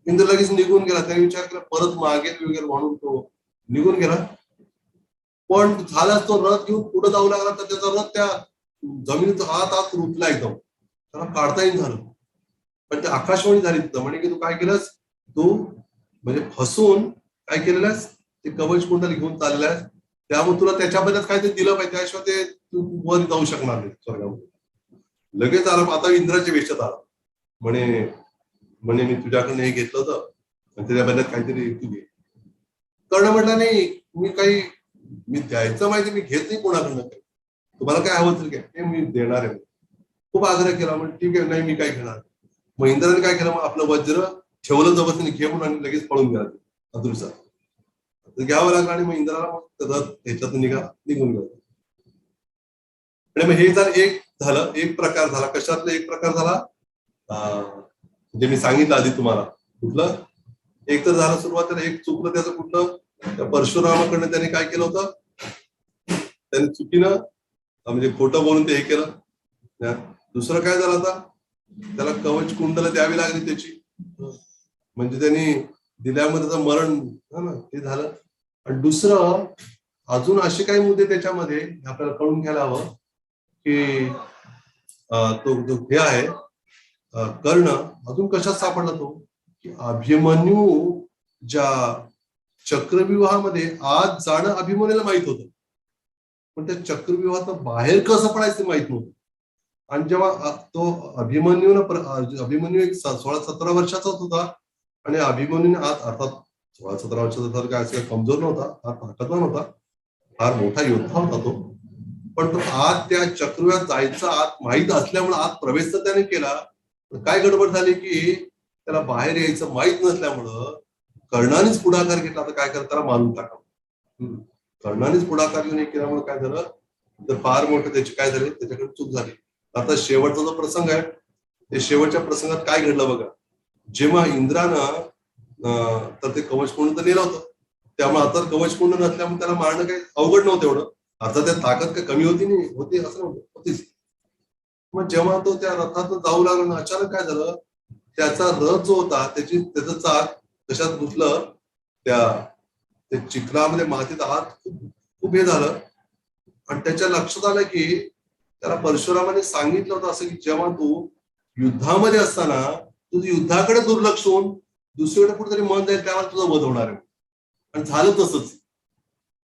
इंद्र लगेच निघून गेला. त्याने विचार केला परत मागेल वगैरे म्हणून तो निघून गेला. पण झालाच तो रथ घेऊन पुढे जाऊ लागला, तर त्याचा रथ त्या जमिनीत आत रुतला एकदम, त्याला काढता येईल झालं. पण ते आकाशवाणी झाली तिथं, म्हणे की तू काय केलंस, तू म्हणजे फसून काय केलेलंस, ते कवच कुंडल घेऊन चाललेलास, त्यामुळे तुला त्याच्याबद्दल काय ते दिलं पाहिजे, त्याशिवाय ते तू वर जाऊ शकणार नाही स्वर्गामध्ये. लगेच आला, आता इंद्राच्या वेशात आला, म्हणे म्हणे मी तुझ्याकडनं हे घेतलं होतं आणि त्याच्याबद्दल काहीतरी तू घे. कर्ण म्हटलं नाही, मी द्यायचं माहिती, मी घेत नाही कोणाकडनं काही, तुम्हाला काय हवं तर काय, मी देणार आहे. खूप आग्रह केला, म्हणजे ठीक आहे, नाही मी काय घेणार. मग इंद्राने काय केलं, मग आपलं वज्र ठेवलं जबरदस्तीने, घे म्हणून, आणि लगेच पळून गेला अदृश्य. घ्यावं लागलं, आणि मग इंद्राला मग रथ ह्याच्यातून निघून गेला. आणि मग हे जर एक झालं, एक प्रकार झाला. कशातला एक प्रकार झाला, म्हणजे मी सांगितलं आधी तुम्हाला, कुठलं एक तर झालं सुरुवातीला, एक चुकलं त्याचं कुठलं, त्या परशुरामाकडनं त्याने काय केलं होतं, त्याने चुकीनं म्हणजे खोटं बोलून ते हे केलं. दुसरं काय झालं, आता त्याला कवच कुंडल द्यावी लागली त्याची, म्हणजे त्यांनी दिल्यामुळे त्याचं मरण ते झालं. आणि दुसरं अजून असे काही मुद्दे त्याच्यामध्ये आपल्याला कळून घ्यायला हवं की तो जो हे आहे कर्ण, अजून कशात सापडला तो, की अभिमन्यू ज्या चक्रव्यूहामध्ये आज जाणं अभिमन्यूला माहित होतं, पण त्या चक्रव्यूहात बाहेर कसं पडायचं ते माहित नव्हतं. आणि जेव्हा तो अभिमन्यू एक 16-17 वर्षाचाच होता, आणि अभिमन्यूने आत, अर्थात 16-17 वर्षाचा तर काय असं कमजोर नव्हता, फार ताकदवान होता, फार मोठा योद्धा होता तो. पण तो आत त्या चक्रव्यूहात जायचा आत माहीत असल्यामुळे आत प्रवेश तर त्याने केला, काय गडबड झाली की त्याला बाहेर यायचं माहीत नसल्यामुळं कर्णानेच पुढाकार घेतला, तर काय करत त्याला मारून टाकावं. कर्णानेच पुढाकार घेऊन हे केल्यामुळे काय झालं, तर फार मोठं त्याची काय झाले, त्याच्याकडे चूक झाली. आता शेवटचा जो प्रसंग आहे, ते शेवटच्या प्रसंगात काय घडलं बघा. जेव्हा इंद्रानं तर ते कवच कुंड तर नेलं होतं, त्यामुळे आता कवच कुंड नसल्यामुळे त्याला मारणं काही अवघड नव्हतं एवढं. आता त्या ताकद काही कमी होती नाही, होती असं नव्हतं, होतीच. मग जेव्हा तो त्या रथातून जाऊ लागला ना, अचानक काय झालं, त्याचा रथ जो होता त्याचं चाक कशात घुसलं, त्या चिखलामध्ये, मातीत आत खूप हे झालं. आणि त्याच्या लक्षात आलं की त्याला परशुरामाने सांगितलं होतं असं की जेव्हा तू युद्धामध्ये असताना तुझं युद्धाकडे दुर्लक्ष होऊन दुसरीकडे कुठेतरी मन जाईल, त्यावर तुझं वध होणार आहे. आणि झालं तसंच.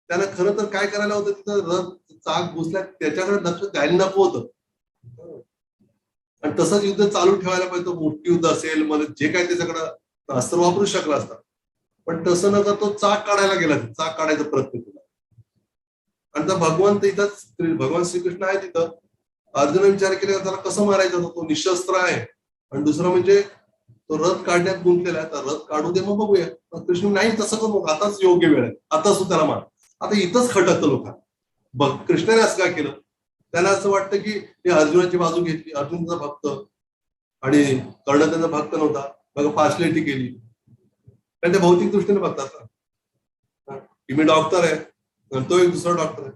त्याला खरं तर काय करायला होतं, तिथं रथ चाक घुसल्या त्याच्याकडे लक्ष द्यायला नको होतं, आणि तसंच युद्ध चालू ठेवायला पाहिजे. मोठी युद्ध असेल, मला जे काय त्याच्याकडं अस्त्र वापरू शकला असता, पण तसं न तो चाक काढायला गेला, चाक काढायचा प्रयत्न केला. आणि तर भगवान श्रीकृष्ण आहे तिथं. अर्जुन विचार केला त्याला कसं मारायचं, तो निशस्त्र आहे, आणि दुसरं म्हणजे तो रथ काढण्यात गुंतलेला आहे, तर रथ काढू दे मग बघूया. कृष्ण नाही, तसं करू, आताच योग्य वेळ आहे, आताच तू त्याला मार. आता इथंच खटकतं लोकांना, कृष्णाने असं काय केलं? त्याला असं वाटतं की हे अर्जुनाची बाजू घेतली, अर्जुनचा भक्त, आणि कर्ण त्यांचा भक्त नव्हता, मग पार्शलिटी केली. कारण ते भौतिक दृष्टीने बघतात ना, की मी डॉक्टर आहे, तो एक दुसरा डॉक्टर आहे,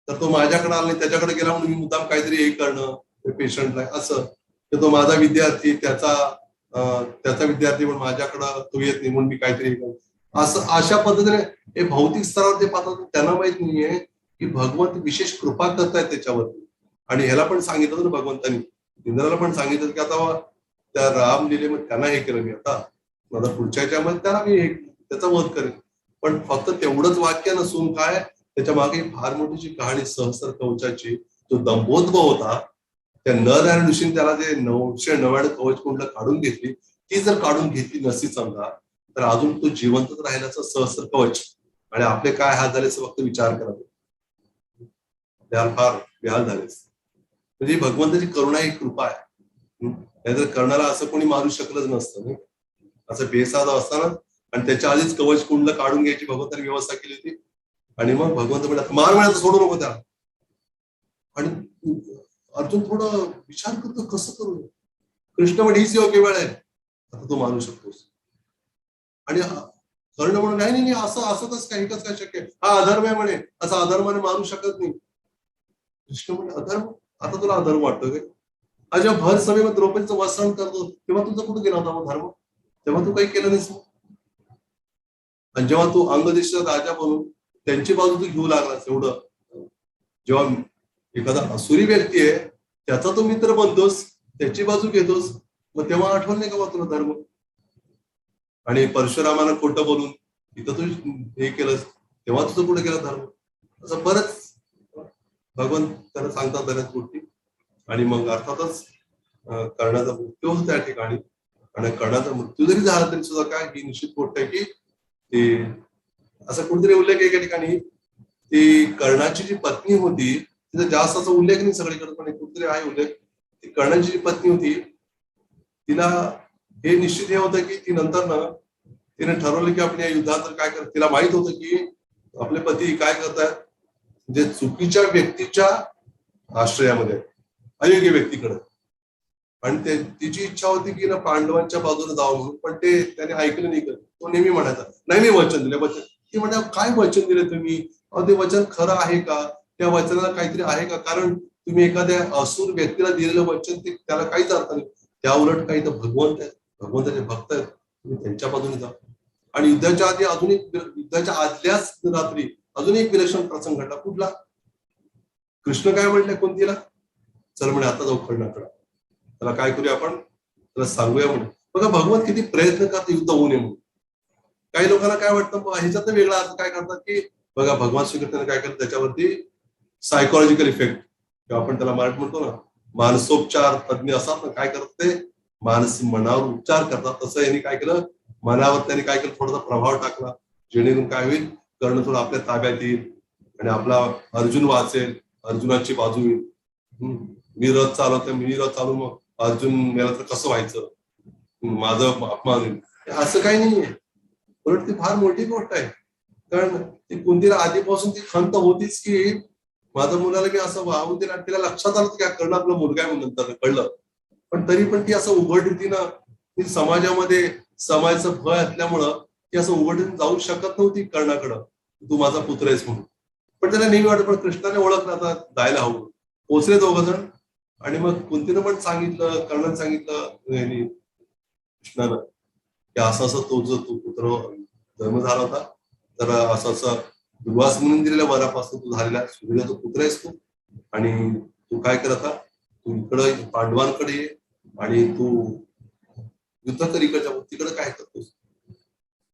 तर तो माझ्याकडे आला नाही, त्याच्याकडे गेला म्हणून मी मुद्दाम काहीतरी हे करणं पेशंटला असं. तर तो माझा विद्यार्थी, त्याचा विद्यार्थी पण माझ्याकडं तो येत नाही म्हणून मी काहीतरी असं, अशा पद्धतीने हे भौतिक स्तरावर ते पाहतात. त्यांना माहित नाहीये की भगवंत विशेष कृपा करतायत त्याच्यावरती. आणि ह्याला पण सांगितलं ना भगवंतानी, इंद्राला पण सांगितलं की आता त्या रामलीलेमध्ये त्यांना हे केलं मी, आता माझा पुढच्या याच्यामध्ये त्याला मी त्याचा वध करेन. पण फक्त तेवढंच वाक्य नसून काय, त्याच्या मागे फार मोठीची कहाणी सहस्र कवचाची, जो दंभोद्भव होता, त्या नरनारायण ऋषीने त्याला जे 999 कवच कुंडलं काढून घेतली, ती जर काढून घेतली नसती समजा, तर अजून तो जिवंतच राहिल्याचं सहस्र कवच. आणि आपले काय हाल झाले फक्त विचार करावे, त्याला फार बेहाल झालेस. म्हणजे भगवंताची करुणा ही कृपा आहे. नाहीतर कर्णाला असं कोणी मारू शकलंच नसतं नाही, असं बेसाद असताना. आणि त्याच्या आधीच कवच कुंडलं काढून घ्यायची भगवंतानी व्यवस्था केली होती. आणि मग भगवंत म्हणतात मार म्हणायचं, सोडू नको त्याला. आणि अर्जुन थोडं विचार करतो कसं करू, कृष्ण म्हणे हीच योग्य वेळ आहे, आता तू मारू शकतोस. आणि कर्ण म्हणून नाही नाही असं असं कसं काय, एकच काय शक्य, हा अधर्म आहे म्हणे, असं अधर्माने मारू शकत नाही. कृष्ण म्हणे अधर्म, आता तुला अधर्म वाटतो काय? जेव्हा भर सभेमध्ये द्रौपदीचं वसन करतो तेव्हा तुझं कुठं गेला होता मग धर्म? तेव्हा तू काही केलं नाहीस. आणि जेव्हा तू अंगदेशाचा राजा बनून त्यांची बाजू तू घेऊ लागलास, एवढं जेव्हा एखादा असुरी व्यक्ती आहे त्याचा तो मित्र बनतोस, त्याची बाजू घेतोस, मग तेव्हा आठवण नाही का तुला धर्म? आणि परशुरामानं खोटं बोलून इथं तू हे केलंस, तेव्हा तुझं कुठे गेला धर्म? असं बरंच भगवंत त्याला सांगतात बऱ्याच गोष्टी. आणि मग अर्थातच कर्णाचा मृत्यू होतो त्या ठिकाणी. आणि कर्णाचा मृत्यू जरी झाला तरी सुद्धा काय, ही निश्चित गोष्ट आहे की ते असं कुठेतरी उल्लेख आहे एका ठिकाणी, ती कर्णाची जी पत्नी होती, तिचा जास्त असा उल्लेख नाही सगळीकडे, पण कुठेतरी आहे उल्लेख. ती कर्णाची जी पत्नी होती, तिला हे निश्चित हे होतं की ती नंतर ना, तिने ठरवलं की आपल्या युद्धात काय करत, तिला माहित होतं की आपले पती काय करतात, जे चुकीच्या व्यक्तीच्या आश्रयामध्ये, अयोग्य व्यक्तीकडे. आणि तिची इच्छा होती की ना पांडवांच्या बाजूने जावं म्हणून, पण ते त्याने ऐकलं नाही. तो नेहमी म्हणायचा नाही मी वचन दिले वचन. ती म्हणा काय वचन दिले तुम्ही, ते वचन खरं आहे का, त्या वचनाला काहीतरी आहे का? कारण तुम्ही एखाद्या असुर व्यक्तीला दिलेलं वचन ते त्याला काहीच अर्थ नाही. त्या उलट काही तर भगवंत आहेत, भगवंताचे भक्त आहेत, तुम्ही त्यांच्या बाजूने जा. आणि युद्धाच्या आधी अजून एक, युद्धाच्या आदल्याच रात्री अजून एक विलक्षण प्रसंग घडला. कुठला? कृष्ण काय म्हटलंय कुंतीला, चल म्हणे आता जाऊ कर्णाकडे, त्याला काय करूया आपण, त्याला सांगूया म्हणून. बघा भगवंत किती प्रयत्न करतात युद्ध होऊ नये म्हणून. काही लोकांना काय वाटतं ह्याच्यात वेगळा अर्थ काय करतात की बघा भगवान श्रीकृष्णाने काय करतात त्याच्यावरती सायकोलॉजिकल इफेक्ट, किंवा आपण त्याला मराठी म्हणतो ना मानसोपचार तज्ञ असतात ना, काय करतात ते मनावर उपचार करतात. तसं यांनी काय केलं, मनावर त्यांनी काय केलं, थोडासा प्रभाव टाकला, जेणेकरून काय होईल, कर्ण थोडं आपल्या ताब्यात येईल आणि आपला अर्जुन वाचेल, अर्जुनाची बाजू येईल. मी रथ चालवतो, मी रथ चालू, मग अर्जुन मेला तर कसं व्हायचं, माझं अपमान होईल, असं काही नाहीये. उलट ती फार मोठी गोष्ट आहे. कारण ती कुंतीला आधीपासून ती खंत होतीच की माझ्या मुलाला मी असं वाहून दिला. तिला लक्षात आलं की कर्ण आपला मुलगा आहे म्हणून नंतर कळलं. पण तरी पण ती असं उघडरीतीनं ती समाजामध्ये समाजाचं भय असल्यामुळं ती असं उघडरीतीनं जाऊ शकत नव्हती कर्णाकडं, तू माझा पुत्र आहेस म्हणून. पण त्याला नेहमी वाटत, पण कृष्णाने ओळखलं आता जायला हवं. पोचले दोघ जण. आणि मग कुंतीनं पण सांगितलं, कर्णाने सांगितलं कृष्णानं की असं असं तो जो तू पुत्र जन्म झाला होता, तर असं असं दुर्वास म्हणून दिलेल्या वरापासून तू झालेला सूर्य तो पुत्र आहेस तू. आणि तू काय करत, तू इकडं पांडवांकडे ये आणि तू युद्ध कर इकडच्या, तिकडे काय करतोस.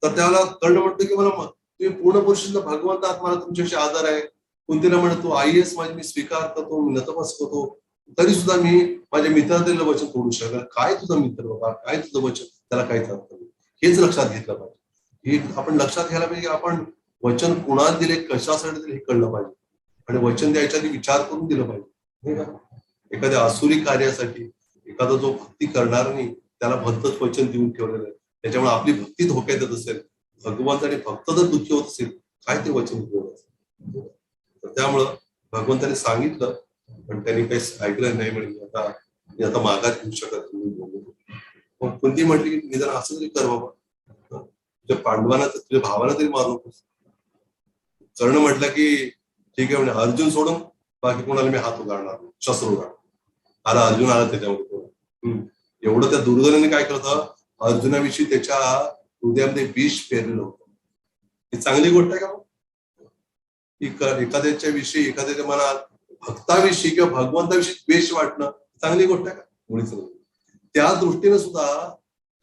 तर त्याला कर्ण म्हणतो की मला तुम्ही पूर्ण पुरुषांचा भगवंतात, मला तुमच्याशी आदर आहे. कुंतीला म्हणत तू आई आहेस माझी, मी स्वीकार करतो, मी नतमस्तक होतो, तरी सुद्धा मी माझ्या मित्राला दिलेलं वचन तोडू शकत. काय तुझं मित्र बाबा, काय तुझं वचन, त्याला काहीच अर्थ नाही. हेच लक्षात घेतलं पाहिजे. हे आपण लक्षात घ्यायला पाहिजे की आपण वचन कुणाला दिले, कशासाठी दिले हे कळलं पाहिजे. आणि वचन द्यायच्या आधी विचार करून दिलं पाहिजे, नाही का? एखाद्या असुरी कार्यासाठी एखादा जो भक्ती करणार नाही त्याला भलतच वचन देऊन ठेवलेलं आहे. त्याच्यामुळे आपली भक्ती धोक्यात येत असेल, भगवंत आणि भक्त जर दुःखी होत असेल, काय ते वचन उपयोगाचं. त्यामुळं भगवंताने सांगितलं पण त्यांनी काही ऐकलं नाही. म्हणजे आता मागात घेऊ शकत नाही. मग कुंती म्हटली की निदान असं तरी कर बाबा, तुझ्या पांडवांना तुझ्या भावाला तरी मारू नकोस. कर्ण म्हटलं की ठीक आहे म्हणजे अर्जुन सोडून बाकी कोणाला मी हात उगारणार, शस्त्र उगारणार. आला अर्जुन आला त्याच्यामध्ये. एवढं त्या दुर्योधनाने काय केलं होतं, अर्जुनाविषयी त्याच्या हृदयामध्ये विष पेरलेलं होतं. ही चांगली गोष्ट आहे का? एखाद्याच्या विषयी, एखाद्याच्या मनात भक्ताविषयी किंवा भगवंताविषयी द्वेष वाटणं चांगली गोष्ट आहे का? मुळीच नाही. त्या दृष्टीने सुद्धा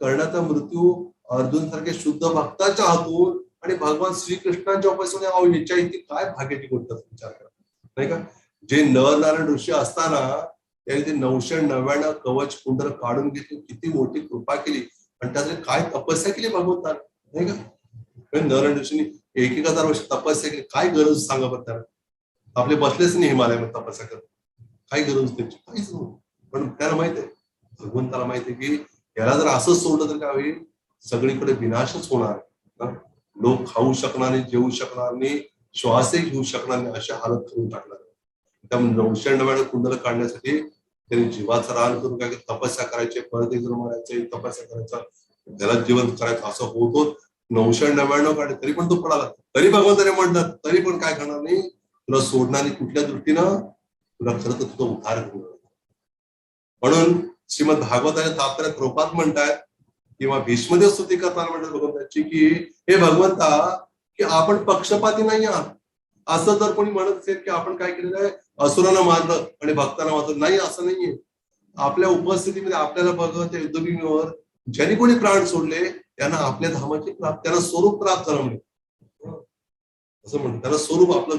कर्णाचा मृत्यू अर्जुन सारखे शुद्ध भक्ताच्या हातून आणि भगवान श्रीकृष्णांच्या उपासने याच्या इथे काय भाग्याची गोष्ट विचार करा, नाही का? जे नरनारायण ऋषी असताना त्यांनी ते 999 कवच कुंडल काढून घेतली, किती मोठी कृपा केली आणि त्यासाठी काय तपस्या केली भगवंताने, नाही का? नरनारायण ऋषींनी 1000 वर्ष तपस्या केली. काय गरज सांगा बरं त्याला? आपले बसलेच नाही हिमालयामध्ये तपस्या करत, काय गरज त्याची? काहीच नाही. पण त्याला माहित आहे, भगवंताला माहित आहे की याला जर असंच सोडलं तर काय होईल, सगळीकडे विनाशच होणार. लोक खाऊ शकणार नाही, जेवू शकणार नाही, श्वासही घेऊ शकणार नाही, अशा हालत करून टाकणार. त्यामुळे 999 कुंडल काढण्यासाठी त्यांनी जीवाचं रान करून काय तपस्या करायचे, परत एकदा मारायचे, तपस्या करायचा, त्याला जीवन करायचं, असं होतो. 999 काढले तरी पण तो पडाला. तरी भगवंताने म्हणतात तरी पण काय करणार नाही, तुला सोडणार नाही. कुठल्या दृष्टीनं? तुला खरं तर तुझा उद्धार करणार. म्हणून श्रीमद भागवताच्या तात्पर्यात रूपात म्हणतात किंवा भीष्मदेव स्तुती करताना म्हणतात भगवंताची की हे भगवंता, की आपण पक्षपाती नाही आहात. असं जर कोणी म्हणत असेल की आपण काय केलेलं आहे, असुरांना मारलं आणि भक्तांना मारलं, नाही, असं नाहीये. आपल्या उपस्थितीमध्ये आपल्याला बघत युद्धभूमीवर ज्यांनी कोणी प्राण सोडले त्यांना आपल्या धामाची प्राप्त, त्यांना स्वरूप प्राप्त झालं म्हणे. असं म्हणतात त्याला स्वरूप, आपलं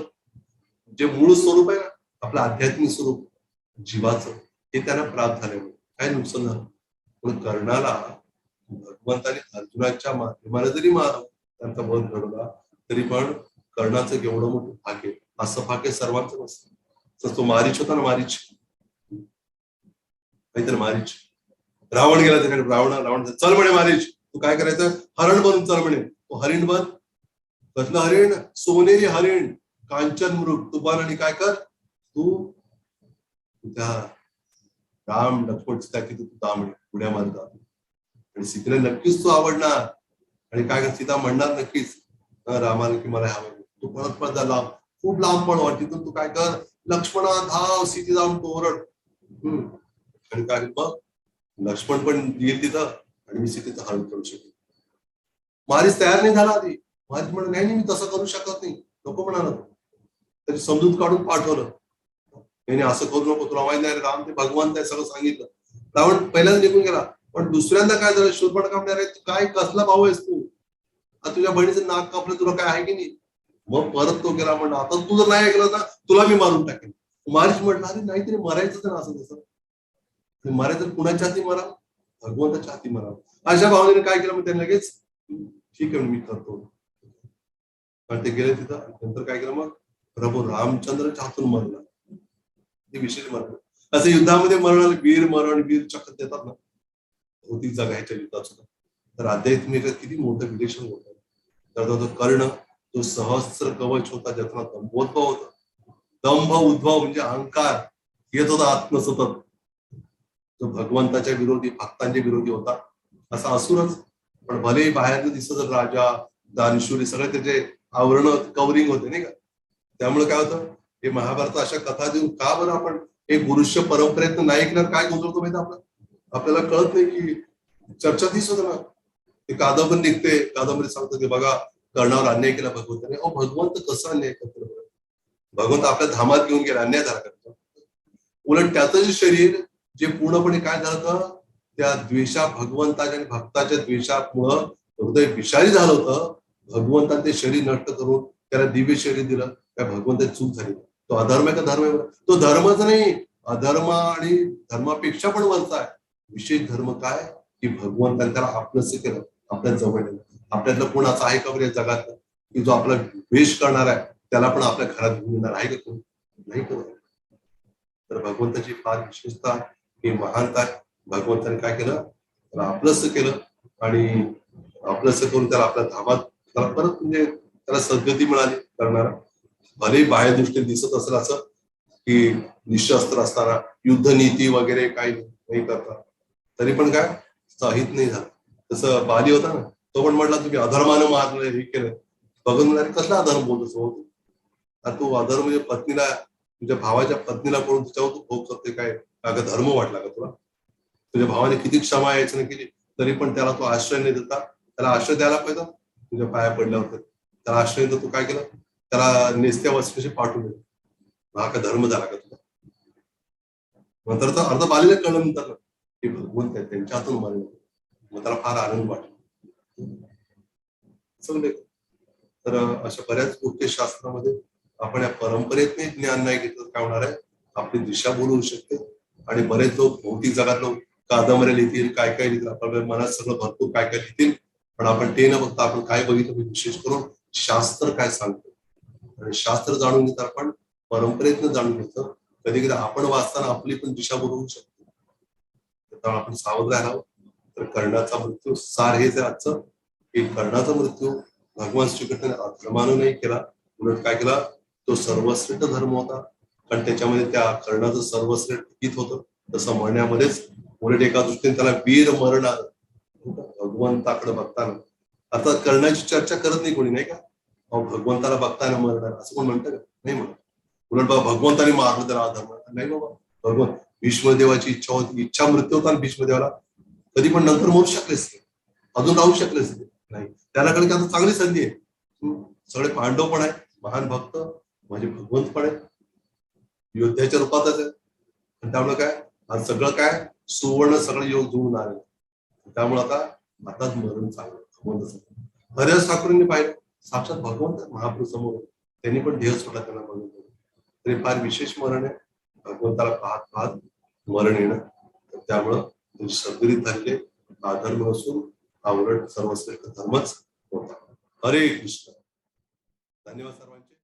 जे मूळ स्वरूप आहे ना, आपलं आध्यात्मिक स्वरूप जीवाचं, हे त्यांना प्राप्त झाले. काय नुकसान झालं? पण कर्णाला भगवंताने अर्जुनाच्या माध्यमाने जरी त्यांचा वध घडवला तरी पण कर्णाचं एवढं मोठं भाग्य, असं भाग्य सर्वांचं नसतं. तो मारीच होता ना, मारीच काहीतरी मारीच, रावण गेला त्याकडे, रावण चल म्हणे मारीच, तू काय करायचं, हरण बनून चल म्हणे. तो हरिण बन. कसलं हरिण? सोनेरी हरिण, कांचन मृग. तू बन आणि काय कर, तू त्या राम लक्ष्मण सीता की तू दामणे उड्या मारतात आणि सीतेला नक्कीच तू आवडणार. आणि काय कर, सीता म्हणणार नक्कीच रामाला की मला हवं. तू परत लांब, खूप लांब पळ, तिथून तू काय कर, लक्ष्मणा धाव, सीते जाऊन तू ओरड. आणि काय मग लक्ष्मण पण येईल तिथं आणि मी सीतेचं हरण करू शकेन. मारीच तयार नाही झाला आधी. मारीच म्हणून नाही, मी तसं करू शकत नाही, नको म्हणाल. तरी समजूत काढून पाठवलं, याने असं करू नको, तुला माहित नाही राम ते भगवंत आहे, सगळं सांगितलं. रावण पहिल्यांदा निघून गेला. पण दुसऱ्यांदा काय झालं, शूर्पणखा म्हणणार आहे, काय कसला भाऊ आहेस तू, तुझ्या बहिणीचं नाक कापलं, तुला काय आहे की नाही? मग परत तो गेला म्हणला, आता तू जर नाही ऐकलं ना तुला मी मारून टाकेन. मारीच म्हटलं, अरे नाहीतरी मरायचं ना, असं तसं मरायचं, कुणाच्या हाती मारा, भगवंताच्या हाती मारा. अशा भावनेने काय केलं, मग त्यांनी लगेच ठीक आहे मी करतो. आणि ते गेले तिथं. नंतर काय केलं, मग प्रभू रामचंद्रच्या हातून मरला. ते विशेष मरण, असं युद्धामध्ये मरणारे वीर मरण, वीर चक्र देतात ना, होती जगायच्या युद्धात सुद्धा. तर आध्यात्मिक किती मोठं विलेशन होतं. तर तो कर्ण, तो सहस्त्र कवच होता, ज्याचा दंभोद्भव होता. दंभ उद्भव म्हणजे अहंकार येत होता आत्मसतत, तो भगवंताच्या विरोधी, भक्तांच्या विरोधी होता. असा असुरच, पण भलेही बाहेर दिसत राजा, दानशूरी, सगळे त्याचे आवरण कवरिंग होते नाही का. त्यामुळे काय होतं, हे महाभारत अशा कथा देऊन का बरं आपण हे गुरुष्य परंपरेतनं नाही ऐकणार, काय गुंतवतो माहिती आपल्याला कळत नाही की चर्चा तीच होत ना. ते कादंबरी निघते, कादंबरी सांगतो की बघा कर्णावर अन्याय केला भगवंताने. भगवंत कसं अन्याय करतो? भगवंत आपल्या धामात घेऊन गेला, अन्याय झाला करतो. उलट त्याचं जे शरीर जे पूर्णपणे काय झालं, त्या द्वेषा, भगवंताच्या आणि भक्ताच्या द्वेषामुळं हृदय विषारी झालं होतं. भगवंताने ते शरीर नष्ट करून त्याला दिव्य शरीर दिलं. त्या भगवंताची चूक झाली. तो अधर्म आहे का धर्म आहे? तो धर्मच नाही, अधर्म आणि धर्मापेक्षा पण वरचा आहे. विशेष धर्म काय की भगवंताने त्याला आपलंसं केलं, आपल्या जवळ नेलं. आपल्यातलं कोण असं आहे का बरं या जगात की जो आपला द्वेष करणार आहे त्याला पण आपल्या घरात घेऊन येणार आहे का? कोण नाही करत. तर भगवंताची फार विशेषता, ही महानता आहे. भगवंताने काय केलं, त्याला आपलंसं केलं आणि आपलंसं करून त्याला आपल्या धामात, त्याला परत म्हणजे त्याला सद्गती मिळाली करणारा. भलेही बाह्य दृष्टीने दिसत असेल असं की निशस्त्र असताना युद्धनीती वगैरे काही नाही करतात, तरी पण काय साहित नाही झालं. तसं बाली होता ना, तो पण म्हटला तुम्ही अधर्मानं मारलं हे केलं. बघून म्हणाले कसला अधर्म बोलतो तू अधर्म म्हणजे पत्नीला, तुझ्या भावाच्या पत्नीला पळून तिच्यावर तू भोग करते काय, का धर्म वाटला का तुला? तुझ्या भावाने किती क्षमा यायचं नाही केली तरी पण त्याला तो आश्रय नाही देता, त्याला आश्रय द्यायला पाहिजे तुझ्या पाया पडल्यावर. त्याला आश्रय तू काय केलं, त्याला नेसत्या वस्त्राशी पाठवून दिलं. हा का धर्म झाला का तुला? नंतर तर अर्ध बालीला कळलं नंतर की भगवंत आहे त्यांच्या हातून मारलं. मग त्याला फार आनंद वाटला. समजले. तर अशा बऱ्याच गोष्टी शास्त्रामध्ये आपण या परंपरेतने ज्ञान नाही घेतलं काय होणार आहे, आपली दिशा बोलू शकते. आणि बरेच लोक भौतिक जगात लोक कादंबऱ्या लिहितील, काय काय लिहितील, आपल्या मनात सगळं भरपूर काय काय लिहितील, पण आपण ते न बघता आपण काय बघितलं विशेष करून शास्त्र काय सांगतो. आणि शास्त्र जाणून घेत आपण परंपरेतनं जाणून घेतो. कधी कधी आपण वाचताना आपली पण दिशा बदलू शकतो. त्यामुळे आपण सावध राहावं. तर कर्णाचा मृत्यू सार हेच आहे आजचं, की कर्णाचा मृत्यू भगवान श्रीकृष्णाने अधर्मानं नाही केला, उलट काय केला, तो सर्वश्रेष्ठ धर्म होता. कारण त्याच्यामध्ये त्या कर्णाचं सर्वश्रेष्ठ हित होतं. तसं म्हणण्यामध्येच उलट एका दृष्टीने त्याला वीर मरण आलं भगवंताकडे बघताना. आता कर्णाची चर्चा करत नाही कोणी, नाही का? भगवंताला बघताना मरणार असं कोण म्हणतं का? नाही म्हणत. उलट बाबा भगवंताने मारलं त्याला अधर्म नाही बाबा. भगवंत भीष्मदेवाची इच्छा होती, इच्छा मृत्यू होता भीष्मदेवाला, कधी पण नंतर मरू शकलेच नाही, अजून राहू शकलेच नाही. त्याला आता चांगली संधी आहे. सगळे पांडव पण आहे, महान भक्त म्हणजे भगवंत पण आहे, योद्ध्याच्या रूपातच आहे. त्यामुळे काय आज सगळं काय सुवर्ण सगळं योग जुळून आले. त्यामुळे आताच मरण चांगलं भगवंत. हरिदास ठाकूरांनी पाहिलं साक्षात भगवंत महाप्रभू समोर, त्यांनी पण ध्येय सोडला त्यांना बघून. तरी फार विशेष मरण आहे, भगवंताला पाहत पाहत मरण येणं. त्यामुळं सदरीत झालेले अधर्म नसून हा उलट सर्वश्रेष्ठ धर्मच होता. हरे कृष्ण. धन्यवाद सर्वांचे.